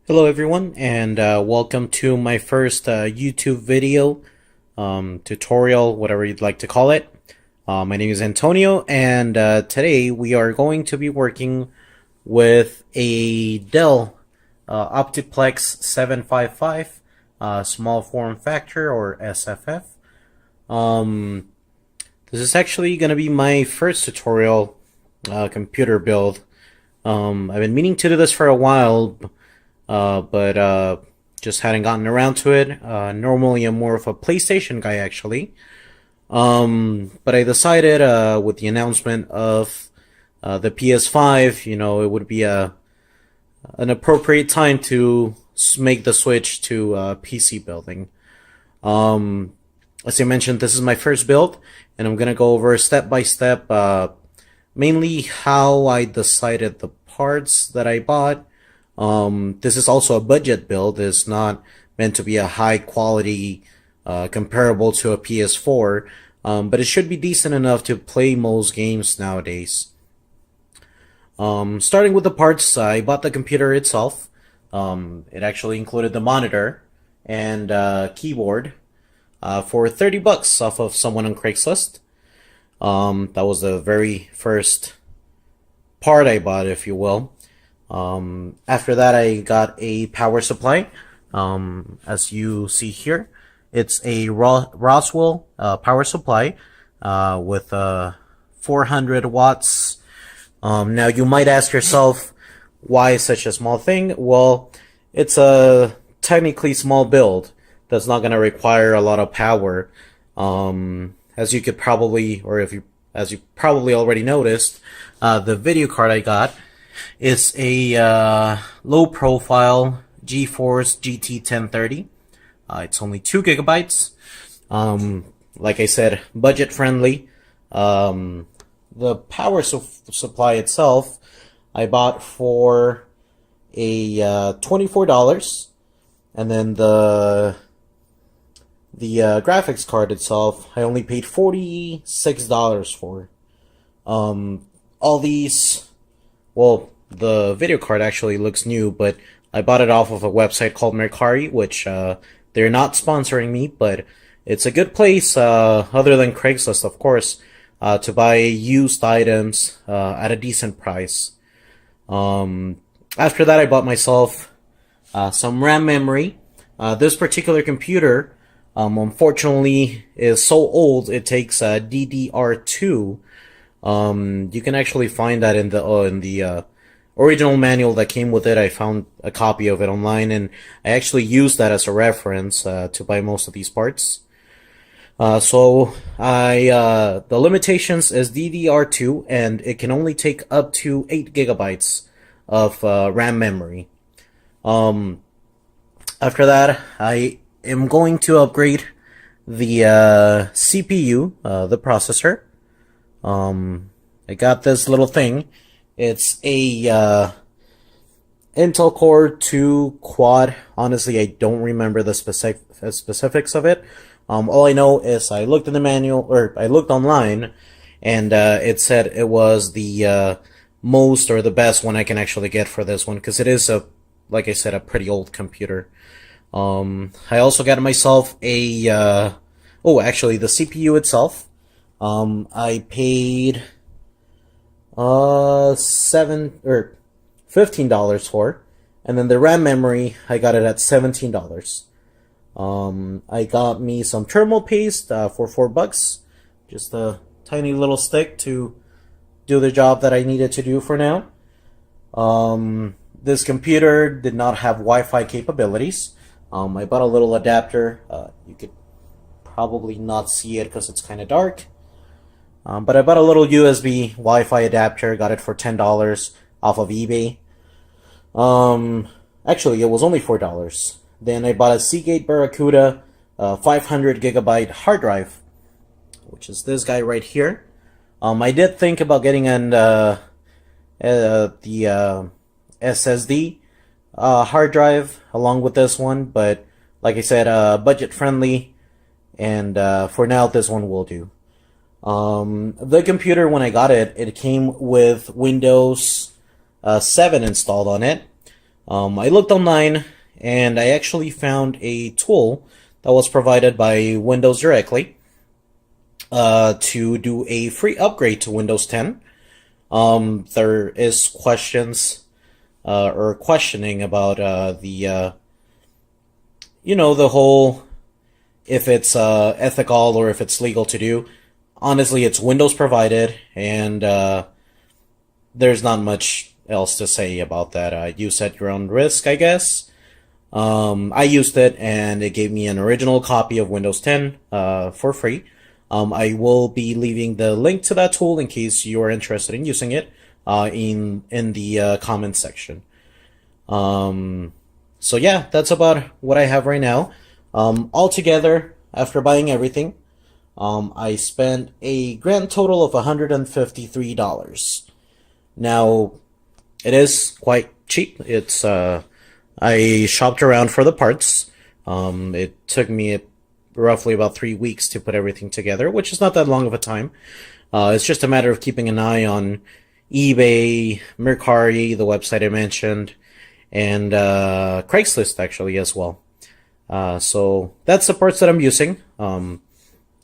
Hello everyone, and welcome to my first YouTube video, tutorial, whatever you'd like to call it. My name is Antonio, and today we are going to be working with a Dell Optiplex 755 small form factor, or SFF. This is actually going to be my first tutorial computer build. I've been meaning to do this for a while, but just hadn't gotten around to it. Normally I'm more of a PlayStation guy, actually. But I decided with the announcement of the PS5, it would be an appropriate time to make the switch to PC building. As I mentioned, this is my first build, and I'm going to go over step by step, mainly how I decided the parts that I bought. This is also a budget build. It's not meant to be a high quality comparable to a PS4, but it should be decent enough to play most games nowadays. Starting with the parts, I bought the computer itself. It actually included the monitor and keyboard for $30 off of someone on Craigslist. That was the very first part I bought, if you will. After that, I got a power supply. As you see here, it's a Roswell power supply with 400 watts. Now you might ask yourself, why such a small thing? Well, it's a technically small build that's not going to require a lot of power. As you could probably, as you probably already noticed, the video card I got is a low-profile GeForce GT 1030. It's only 2 gigabytes. Like I said, budget-friendly. The power supply itself, I bought for a $24, and then the graphics card itself, I only paid $46 for. All these. Well, the video card actually looks new, but I bought it off of a website called Mercari, which they're not sponsoring me, but it's a good place, other than Craigslist, of course, to buy used items at a decent price. After that, I bought myself some RAM memory. This particular computer, unfortunately, is so old it takes DDR2. You can actually find that in the original manual that came with it. I found a copy of it online, and I actually used that as a reference to buy most of these parts. So the limitations is DDR2, and it can only take up to 8 gigabytes of RAM memory. After that, I am going to upgrade the CPU, the processor. I got this little thing. It's a Intel Core 2 Quad. Honestly, I don't remember the specifics of it. All I know is I looked in the manual, or I looked online, and it said it was the most or the best one I can actually get for this one, because it is like I said, a pretty old computer. I also got myself a actually the CPU itself. I paid $15 for, and then the RAM memory I got it at $17. I got me some thermal paste for $4, just a tiny little stick to do the job that I needed to do for now. This computer did not have Wi-Fi capabilities. I bought a little adapter. You could probably not see it because it's kind of dark. But I bought a little USB Wi-Fi adapter, got it for $10 off of eBay. Actually, it was only $4. Then I bought a Seagate Barracuda 500 gigabyte hard drive, which is this guy right here. I did think about getting the SSD hard drive along with this one, but like I said, budget friendly, and for now this one will do. The computer, when I got it, it came with Windows 7 installed on it. I looked online and I actually found a tool that was provided by Windows directly to do a free upgrade to Windows 10. There is questions or questioning about the whole if it's ethical or if it's legal to do. Honestly, it's Windows provided, and there's not much else to say about that. Use at your own risk, I guess. I used it, and it gave me an original copy of Windows 10 for free. I will be leaving the link to that tool in case you are interested in using it in the comments section. So yeah, that's about what I have right now. Altogether, after buying everything, I spent a grand total of $153. Now, it is quite cheap. It's I shopped around for the parts. It took me roughly about 3 weeks to put everything together, which is not that long of a time. It's just a matter of keeping an eye on eBay, Mercari, the website I mentioned, and Craigslist actually as well. So that's the parts that I'm using.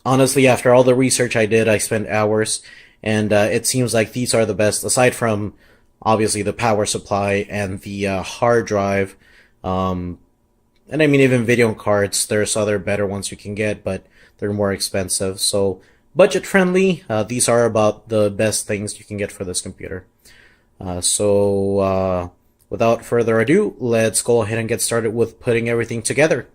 Honestly, after all the research I did, I spent hours, and it seems like these are the best, aside from obviously the power supply and the hard drive. And I mean, even video cards, there's other better ones you can get, but they're more expensive. So budget friendly, these are about the best things you can get for this computer. Without further ado, let's go ahead and get started with putting everything together.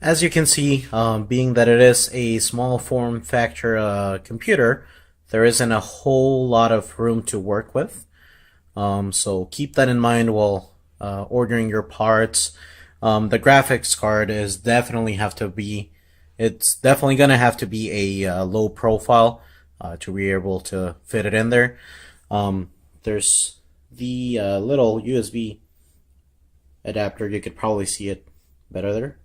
As you can see, being that it is a small form factor computer, there isn't a whole lot of room to work with. So keep that in mind while ordering your parts. The graphics card is definitely it's definitely gonna have to be a low profile to be able to fit it in there. There's the little USB adapter. You could probably see it better there.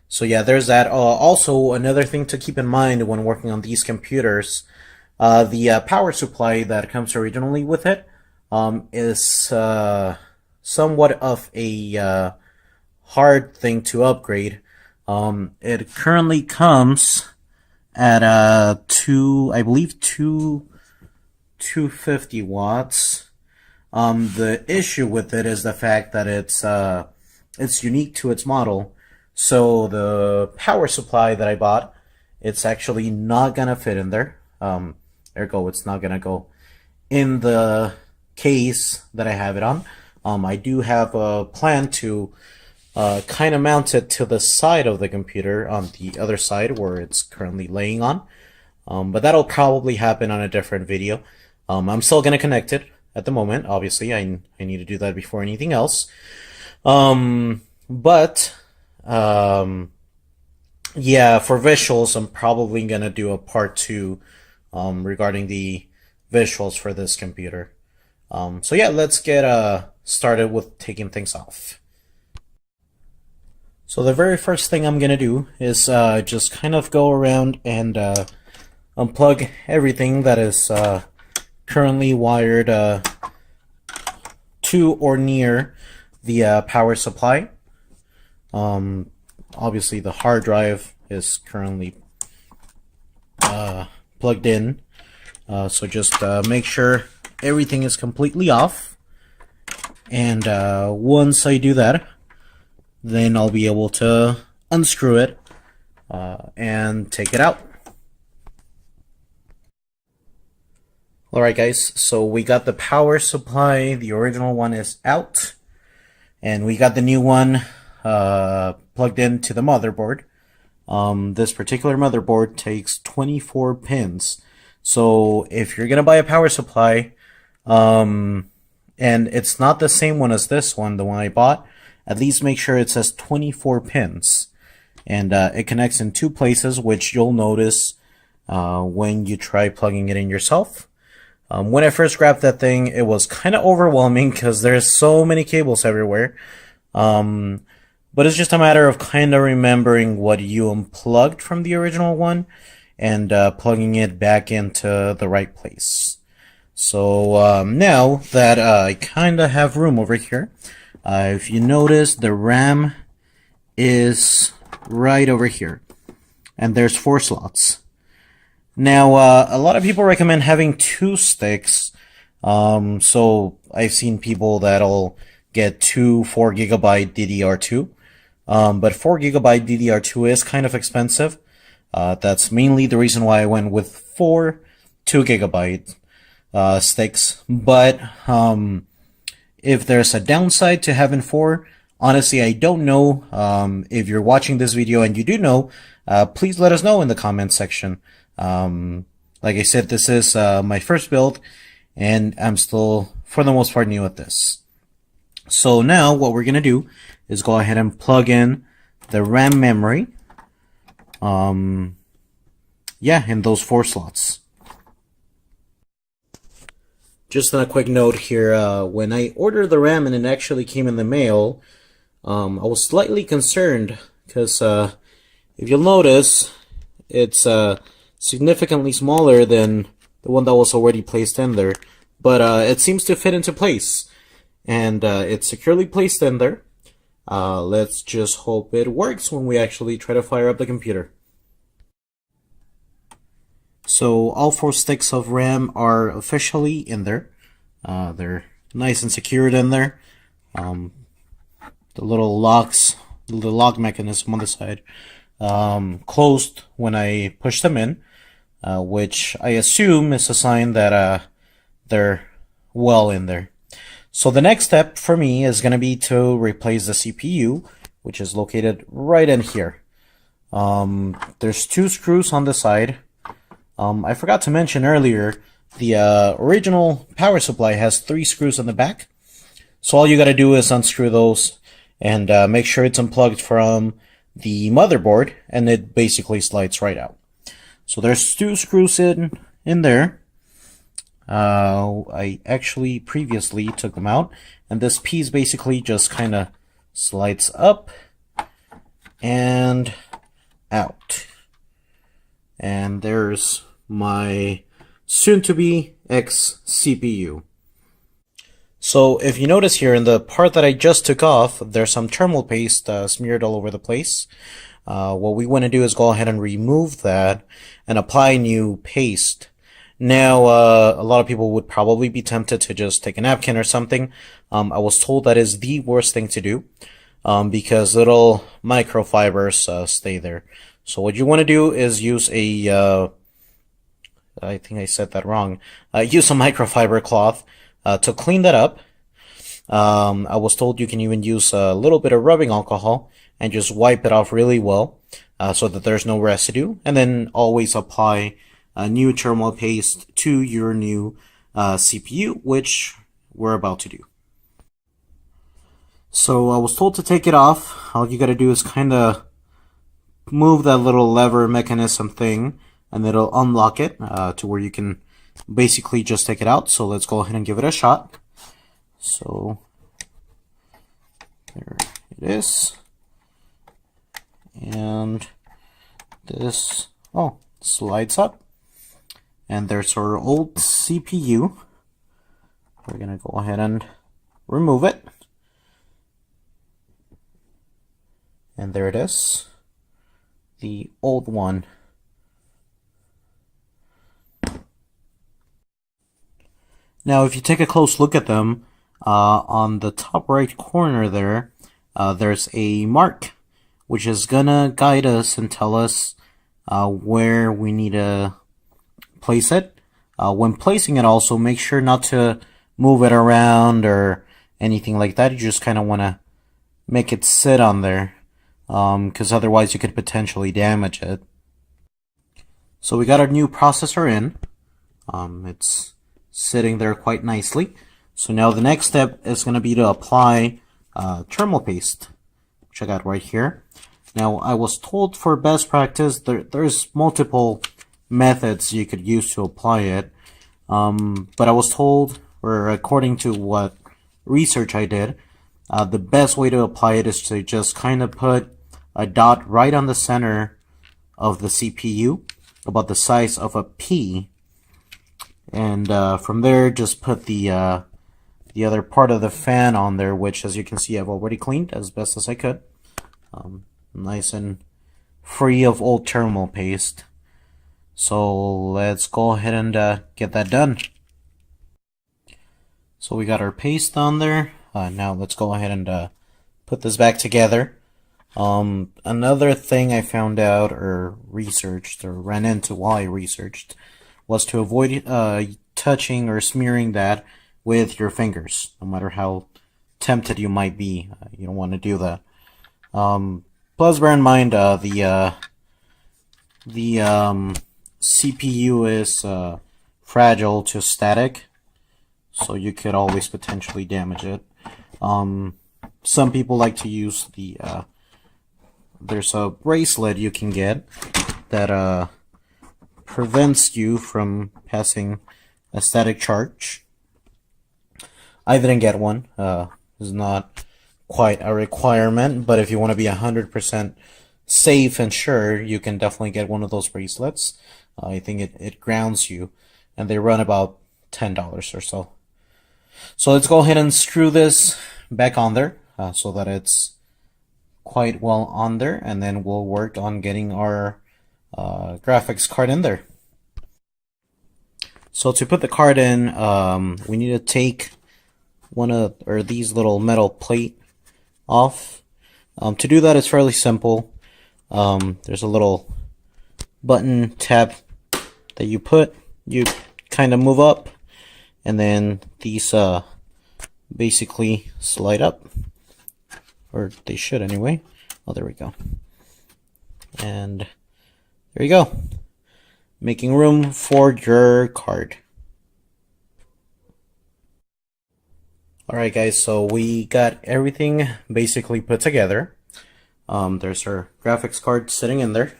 So yeah, there's that. Also, another thing to keep in mind when working on these computers, the power supply that comes originally with it is somewhat of a hard thing to upgrade. It currently comes at I believe 250 watts. The issue with it is the fact that it's unique to its model. So the power supply that I bought, it's actually not gonna fit in there. Ergo, it's not gonna go in the case that I have it on. I do have a plan to kind of mount it to the side of the computer on the other side where it's currently laying on. But that'll probably happen on a different video. I'm still gonna connect it at the moment. Obviously, I need to do that before anything else. Yeah, for visuals, I'm probably gonna do a part 2 regarding the visuals for this computer. So yeah, let's get started with taking things off. So the very first thing I'm gonna do is just kind of go around and unplug everything that is currently wired to or near the power supply. Obviously the hard drive is currently plugged in, so just make sure everything is completely off, and once I do that, then I'll be able to unscrew it and take it out. Alright guys, so we got the power supply, the original one is out, and we got the new one plugged into the motherboard. This particular motherboard takes 24 pins. So if you're gonna buy a power supply, and it's not the same one as this one, the one I bought, at least make sure it says 24 pins. And it connects in 2 places, which you'll notice when you try plugging it in yourself. When I first grabbed that thing, it was kind of overwhelming because there's so many cables everywhere. But it's just a matter of kind of remembering what you unplugged from the original one and plugging it back into the right place. So now that I kind of have room over here, if you notice, the RAM is right over here, and there's 4 slots. Now, a lot of people recommend having 2 sticks. So I've seen people that'll get 2 4GB DDR2. But 4GB DDR2 is kind of expensive. That's mainly the reason why I went with 4 2GB sticks. But if there's a downside to having 4, honestly, I don't know. If you're watching this video and you do know, please let us know in the comment section. Like I said, this is my first build, and I'm still, for the most part, new at this. So now what we're gonna do is go ahead and plug in the RAM memory. Yeah, in those 4 slots. Just on a quick note here, when I ordered the RAM and it actually came in the mail, I was slightly concerned because if you'll notice, it's significantly smaller than the one that was already placed in there, but it seems to fit into place, and it's securely placed in there. Let's just hope it works when we actually try to fire up the computer. So all 4 sticks of RAM are officially in there. They're nice and secured in there. The little locks, the lock mechanism on the side, closed when I push them in, which I assume is a sign that they're well in there. So the next step for me is going to be to replace the CPU, which is located right in here. There's 2 screws on the side. I forgot to mention earlier, the original power supply has 3 screws on the back. So all you gotta do is unscrew those and make sure it's unplugged from the motherboard, and it basically slides right out. So there's 2 screws in there. I actually previously took them out, and this piece basically just kind of slides up and out. And there's my soon-to-be ex-CPU. So if you notice here in the part that I just took off, there's some thermal paste smeared all over the place. What we want to do is go ahead and remove that and apply new paste. Now, a lot of people would probably be tempted to just take a napkin or something. I was told that is the worst thing to do because little microfibers stay there. So what you want to do is use a, I think I said that wrong, use a microfiber cloth to clean that up. I was told you can even use a little bit of rubbing alcohol and just wipe it off really well so that there's no residue, and then always apply a new thermal paste to your new CPU, which we're about to do. So I was told to take it off. All you gotta do is kind of move that little lever mechanism thing, and it'll unlock it to where you can basically just take it out. So let's go ahead and give it a shot. So there it is, and this slides up, and there's our old CPU. We're gonna go ahead and remove it, and there it is, the old one. Now if you take a close look at them, on the top right corner there, there's a mark which is gonna guide us and tell us where we need to place it. When placing it, also make sure not to move it around or anything like that. You just kind of want to make it sit on there, because otherwise you could potentially damage it. So we got our new processor in. It's sitting there quite nicely. So now the next step is going to be to apply thermal paste, which I got right here. Now I was told for best practice there's multiple methods you could use to apply it, but I was told, or according to what research I did, the best way to apply it is to just kind of put a dot right on the center of the CPU, about the size of a pea, And from there, just put the other part of the fan on there, which, as you can see, I've already cleaned as best as I could. Nice and free of old thermal paste. So let's go ahead and get that done. So we got our paste on there. Now let's go ahead and put this back together. Another thing I found out or researched or ran into while I researched was to avoid touching or smearing that with your fingers, no matter how tempted you might be. You don't want to do that. Plus, bear in mind the CPU is fragile to static, so you could always potentially damage it. Some people like to use the there's a bracelet you can get that prevents you from passing a static charge. I didn't get one. It's not quite a requirement, but if you want to be 100% safe and sure, you can definitely get one of those bracelets. I think it grounds you, and they run about $10 or so. So let's go ahead and screw this back on there so that it's quite well on there, and then we'll work on getting our graphics card in there. So to put the card in, we need to take one of these little metal plate off. To do that, it's fairly simple. There's a little button tab that you kind of move up, and then these basically slide up, or they should anyway. Oh, there we go. And there you go, making room for your card. Alright guys, so we got everything basically put together. There's our graphics card sitting in there.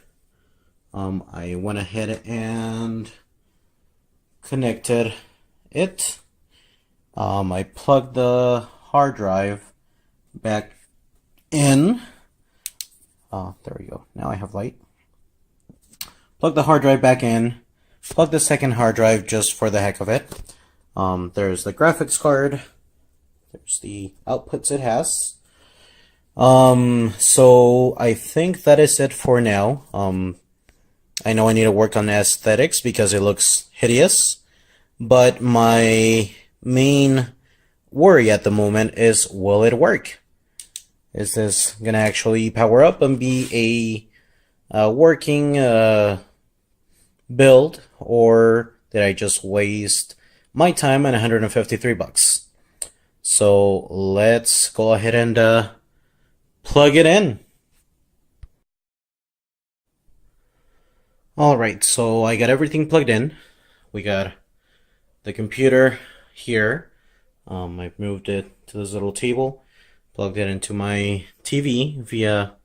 I went ahead and connected it. I plugged the hard drive back in. There we go. Now I have light. Plug the hard drive back in. Plug the second hard drive just for the heck of it. There's the graphics card. There's the outputs it has. So I think that is it for now. I know I need to work on aesthetics because it looks hideous, but my main worry at the moment is, will it work? Is this gonna actually power up and be a working build, or did I just waste my time and $153? So let's go ahead and plug it in. Alright, so I got everything plugged in. We got the computer here. I've moved it to this little table, plugged it into my TV via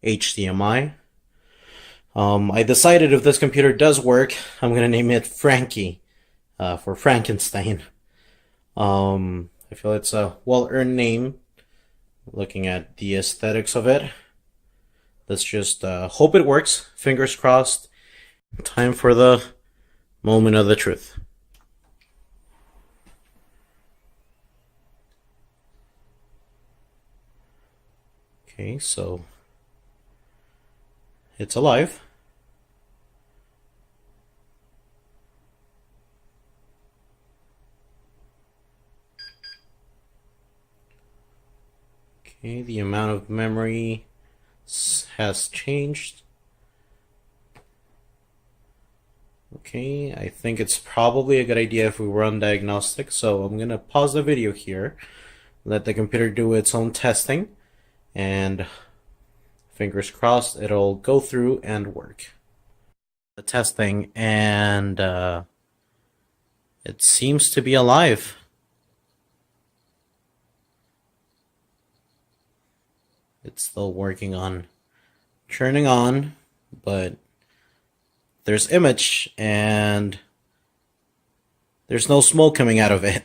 HDMI. I decided if this computer does work, I'm gonna name it Frankie, for Frankenstein. I feel it's a well-earned name, looking at the aesthetics of it. Let's just hope it works. Fingers crossed. Time for the moment of the truth. Okay, so it's alive. Okay, the amount of memory has changed. Okay, I think it's probably a good idea if we run diagnostics, so I'm gonna pause the video here, let the computer do its own testing, and fingers crossed it'll go through and work. The testing, and it seems to be alive. It's still working on turning on, but there's image and there's no smoke coming out of it.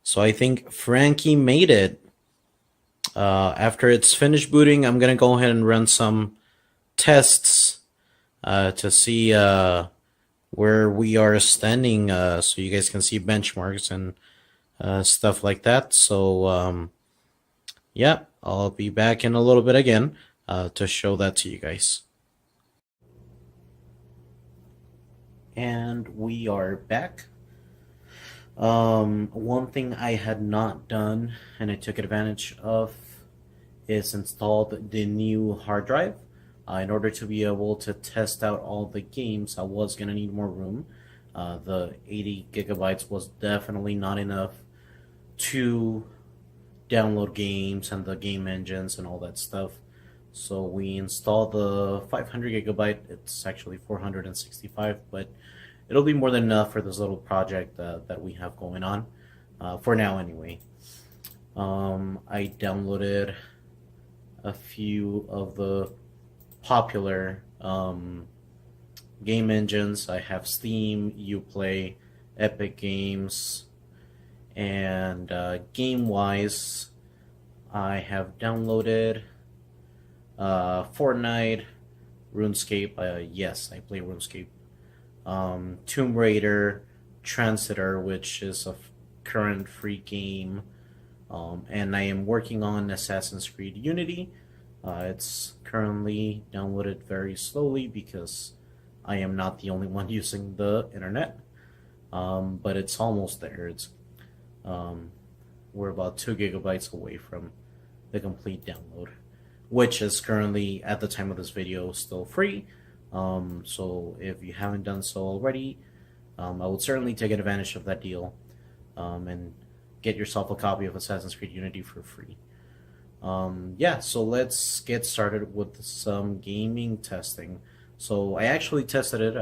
So I think Frankie made it. After it's finished booting, I'm gonna go ahead and run some tests to see where we are standing, so you guys can see benchmarks and stuff like that. So yeah, I'll be back in a little bit again to show that to you guys. And we are back. One thing I had not done and I took advantage of is installed the new hard drive. In order to be able to test out all the games, I was gonna need more room. The 80 gigabytes was definitely not enough to download games and the game engines and all that stuff. So we installed the 500 gigabyte. It's actually 465, but it'll be more than enough for this little project that we have going on, for now anyway. I downloaded a few of the popular game engines. I have Steam, Uplay, Epic Games, and game-wise, I have downloaded Fortnite, RuneScape. Yes, I play RuneScape. Tomb Raider, Transitor, which is a current free game, and I am working on Assassin's Creed Unity. It's currently downloaded very slowly because I am not the only one using the internet, but it's almost there. We're about 2 gigabytes away from the complete download, which is currently, at the time of this video, still free. So if you haven't done so already, I would certainly take advantage of that deal and get yourself a copy of Assassin's Creed Unity for free. Yeah, so let's get started with some gaming testing. So I actually tested it.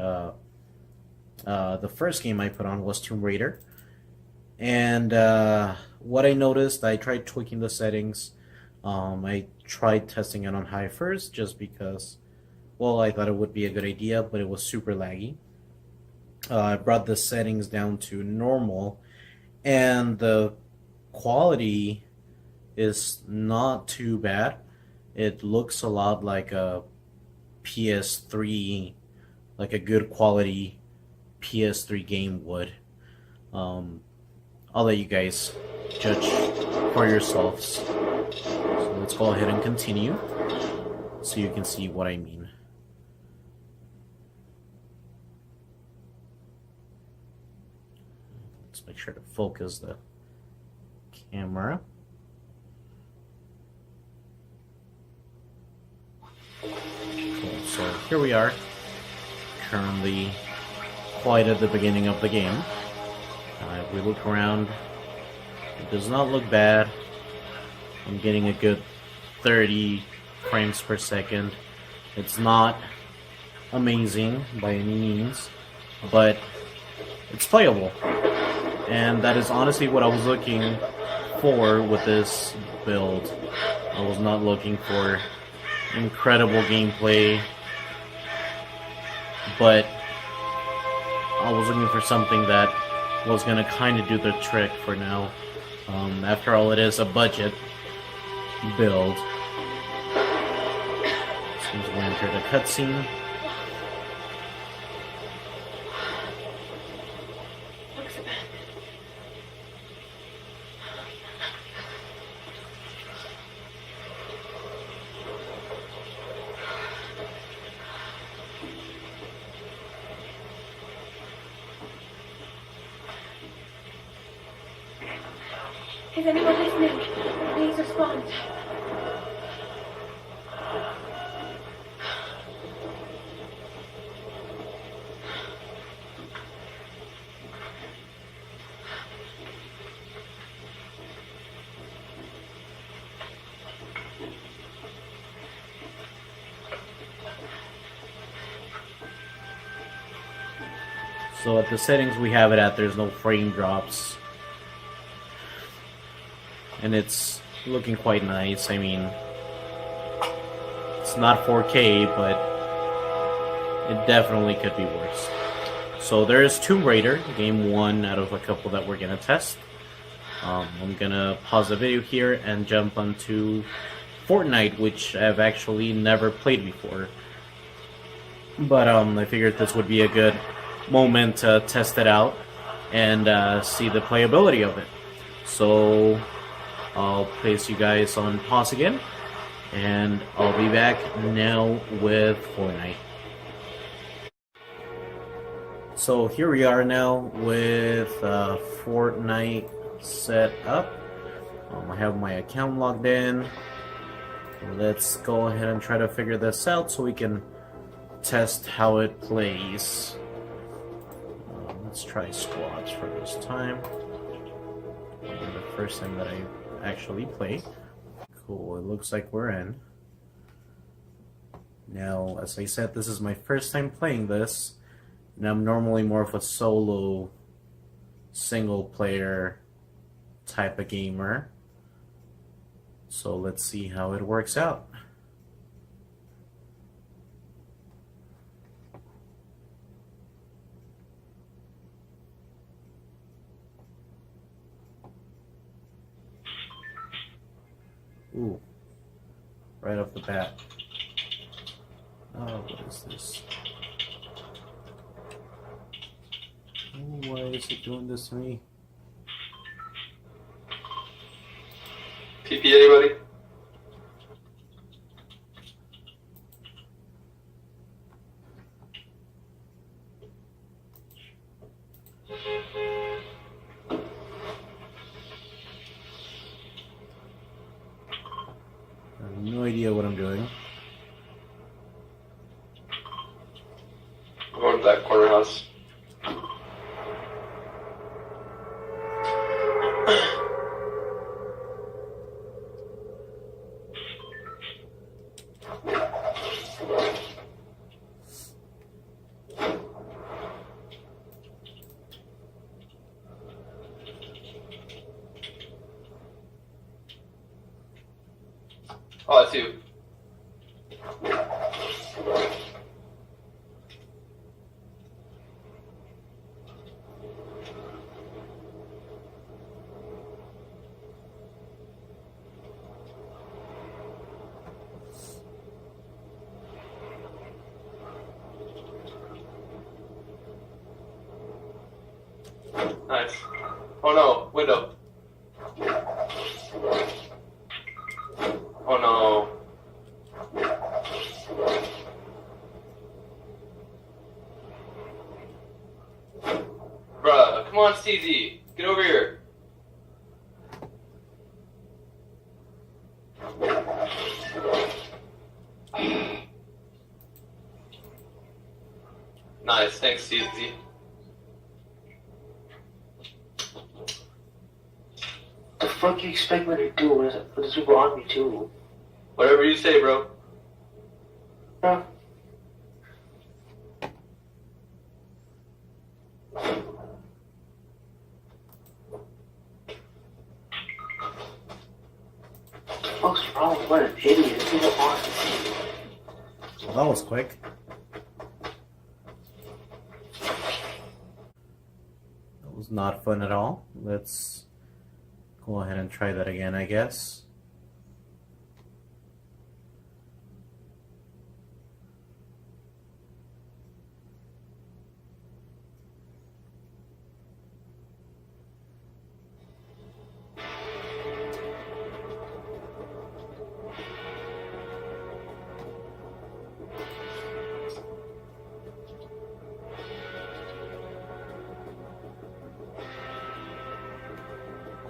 The first game I put on was Tomb Raider. And what I noticed, I tried tweaking the settings. I tried testing it on high first just because, well, I thought it would be a good idea, but it was super laggy. I brought the settings down to normal, and the quality is not too bad. It looks a lot like a PS3, like a good quality PS3 game would. I'll let you guys judge for yourselves. So let's go ahead and continue so you can see what I mean. Let's make sure to focus the camera. Cool. So here we are, currently quite at the beginning of the game. If we look around, it does not look bad. I'm getting a good 30 frames per second. It's not amazing by any means, but it's playable. And that is honestly what I was looking for with this build. I was not looking for incredible gameplay, but I was looking for something that was going to kind of do the trick for now. After all, it is a budget build. Seems we entered a cutscene. Is anyone listening? Please respond. So at the settings we have it at, there's no frame drops. And it's looking quite nice. I mean, it's not 4K, but it definitely could be worse. So there's Tomb Raider, game 1 out of a couple that we're gonna test. I'm gonna pause the video here and jump onto Fortnite, which I've actually never played before. But I figured this would be a good moment to test it out and see the playability of it. So I'll place you guys on pause again, and I'll be back now with Fortnite. So here we are now with Fortnite set up. I have my account logged in. Let's go ahead and try to figure this out so we can test how it plays. Let's try squads for this time. The first time that I actually play. Cool, it looks like we're in. Now, as I said, this is my first time playing this, and I'm normally more of a solo, single player type of gamer. So let's see how it works out. Ooh, right off the bat. Oh, what is this? Oh, why is it doing this to me? PP anybody? I have no idea what I'm doing. I'm going to that corner house. Oh, that's you. Nice. Oh no, window. Oh no. Bruh, come on, CZ. Get over here. Nice, thanks, CZ. The fuck you expect me to do with the super on me too? Whatever you say, bro. Huh? What's wrong? What an idiot! This is awesome. Well, that was quick. That was not fun at all. Let's go ahead and try that again, I guess.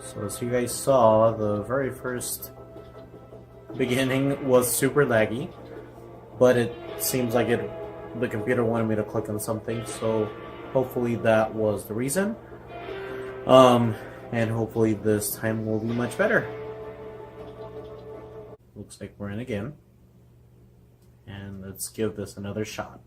So as you guys saw, the very first beginning was super laggy, but it seems like the computer wanted me to click on something, so hopefully that was the reason. And hopefully this time will be much better. Looks like we're in again. And let's give this another shot.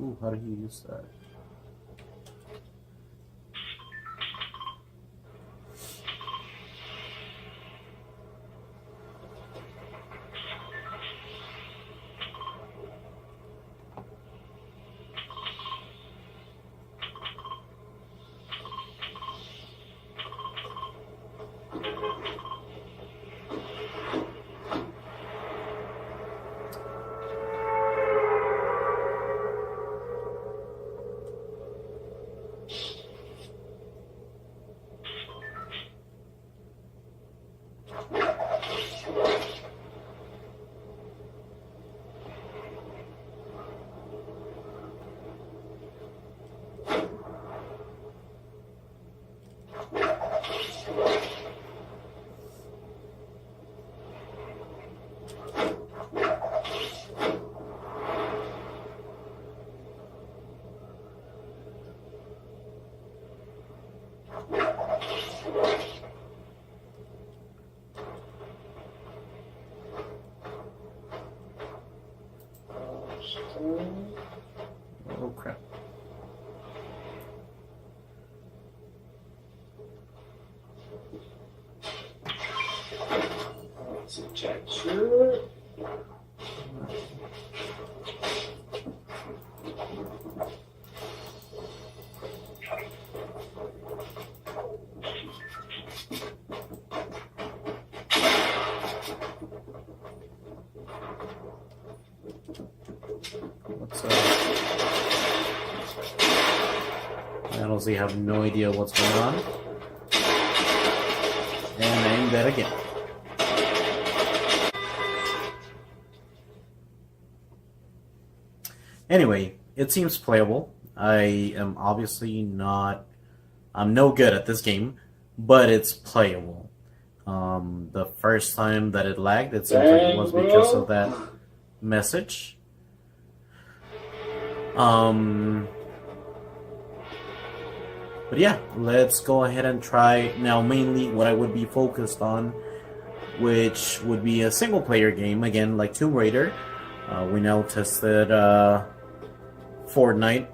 Ooh, how do you use that? Oh crap. Let's check. Sure. What's I honestly have no idea what's going on. And I am dead again. Anyway, it seems playable. I am obviously not... I'm no good at this game, but it's playable. The first time that it lagged, it seems like it was because of that message. But yeah, let's go ahead and try now. Mainly what I would be focused on, which would be a single player game, again like Tomb Raider. We now tested Fortnite,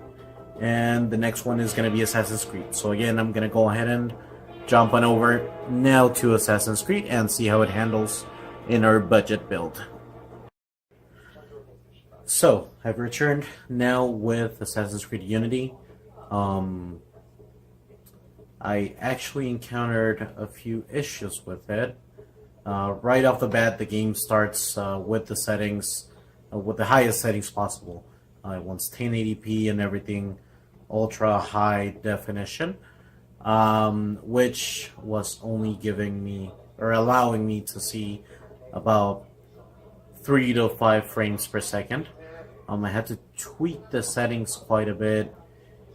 and the next one is going to be Assassin's Creed. So again, I'm going to go ahead and jump on over now to Assassin's Creed and see how it handles in our budget build. So, I've returned now with Assassin's Creed Unity. I actually encountered a few issues with it. Right off the bat, the game starts with the settings, with the highest settings possible. It wants 1080p and everything, ultra high definition, which was only giving me, or allowing me to see about 3 to 5 frames per second. I had to tweak the settings quite a bit,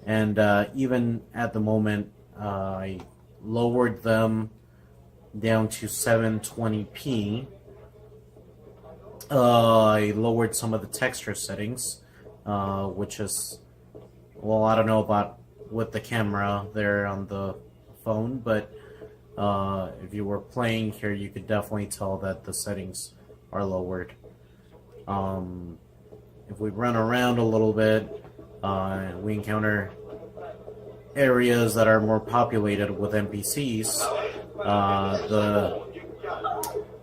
and even at the moment, I lowered them down to 720p. I lowered some of the texture settings, which is, well, I don't know about with the camera there on the phone, but if you were playing here, you could definitely tell that the settings are lowered. If we run around a little bit, we encounter areas that are more populated with NPCs.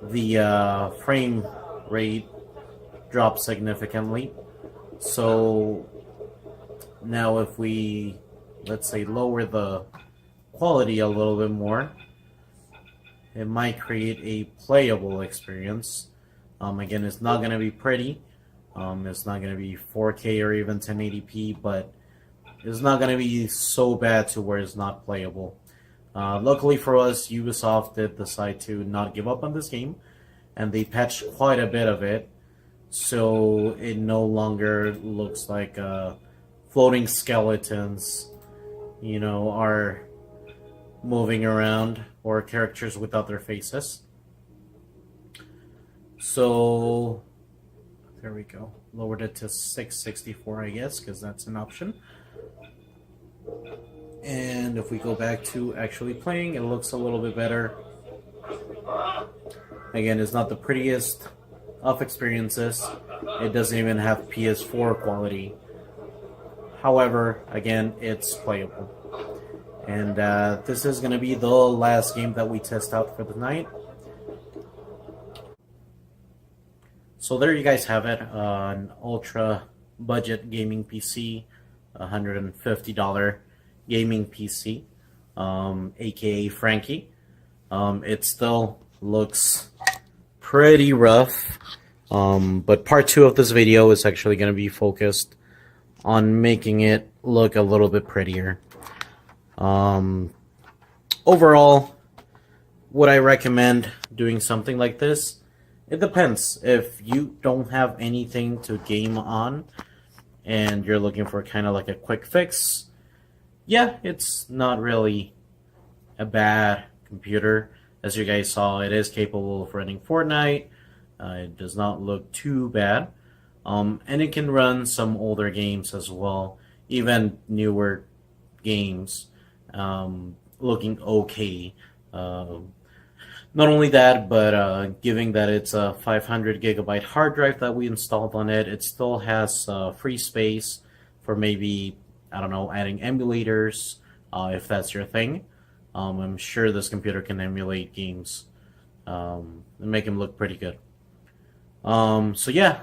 The frame rate drops significantly. So now if we, let's say, lower the quality a little bit more, it might create a playable experience. Again, it's not going to be pretty. It's not going to be 4K or even 1080p, but it's not going to be so bad to where it's not playable. Luckily for us, Ubisoft did decide to not give up on this game, and they patched quite a bit of it, so it no longer looks like floating skeletons, you know, are moving around, or characters without their faces. So there we go. Lowered it to 664, I guess, because that's an option. And if we go back to actually playing, it looks a little bit better. Again, it's not the prettiest of experiences. It doesn't even have PS4 quality. However, again, it's playable. And this is going to be the last game that we test out for the night. So there you guys have it, an ultra budget gaming PC, $150 gaming PC, aka Frankie. It still looks pretty rough, but part 2 of this video is actually going to be focused on making it look a little bit prettier. Overall, would I recommend doing something like this? It depends. If you don't have anything to game on and you're looking for kind of like a quick fix, yeah, it's not really a bad computer. As you guys saw, it is capable of running Fortnite. It does not look too bad. And it can run some older games as well, even newer games, looking okay. Not only that, but given that it's a 500 gigabyte hard drive that we installed on it, it still has free space for maybe, I don't know, adding emulators, if that's your thing. I'm sure this computer can emulate games and make them look pretty good. So yeah,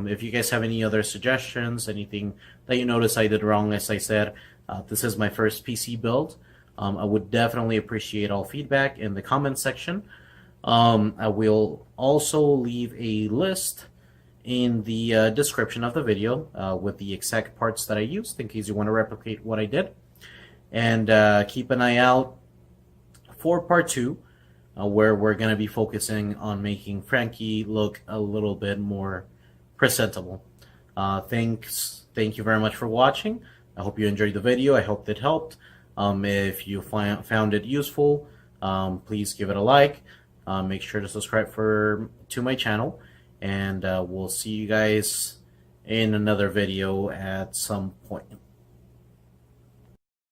if you guys have any other suggestions, anything that you notice I did wrong, as I said, this is my first PC build. I would definitely appreciate all feedback in the comment section. I will also leave a list in the description of the video with the exact parts that I used in case you want to replicate what I did. And keep an eye out for part 2. Where we're going to be focusing on making Frankie look a little bit more presentable. Thank you very much for watching. I hope you enjoyed the video. I hope it helped. If you found it useful, please give it a like. Make sure to subscribe to my channel. And we'll see you guys in another video at some point.